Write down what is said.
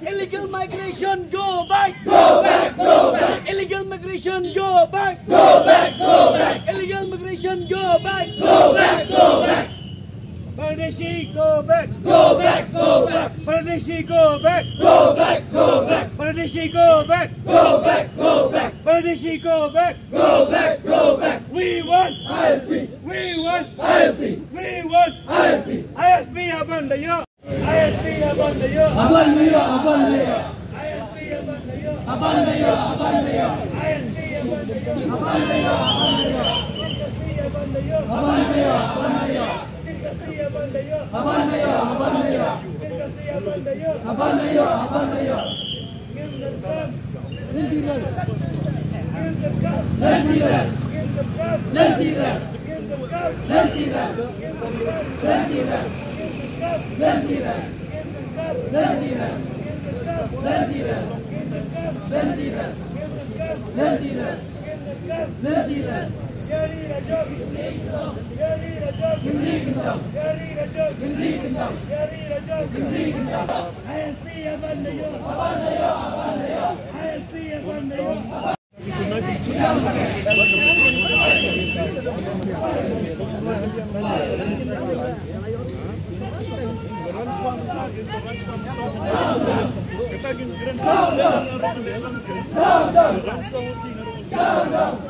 Illegal migration, go back! Go back! Go back! Illegal migration, go back! Go back! Go back! Illegal migration, go back! Go back! Go back! Bangladeshi, go back! Go back! Go back! Bangladeshi, go back! Go back! Go back! Bangladeshi, go back! Go back! Go back! Bangladeshi, go back! Go back! Go back! We want ILP! We want ILP! We want ILP! ILP abandaya! ILP abandaya! Abandaya! Abandaya! ILP abandaya! Abandaya! Abandaya! ILP abandaya! Abandaya! Abandaya! Abandaya! Abandaya! Abandaya! Abandaya! Abandaya! Abandaya! Give the gun! Give the gun! Give the gun! Give the gun! Give the gun! Give the gun! Give the gun! Give the gun! Give the gun! Give the gun! Give the gun! Kita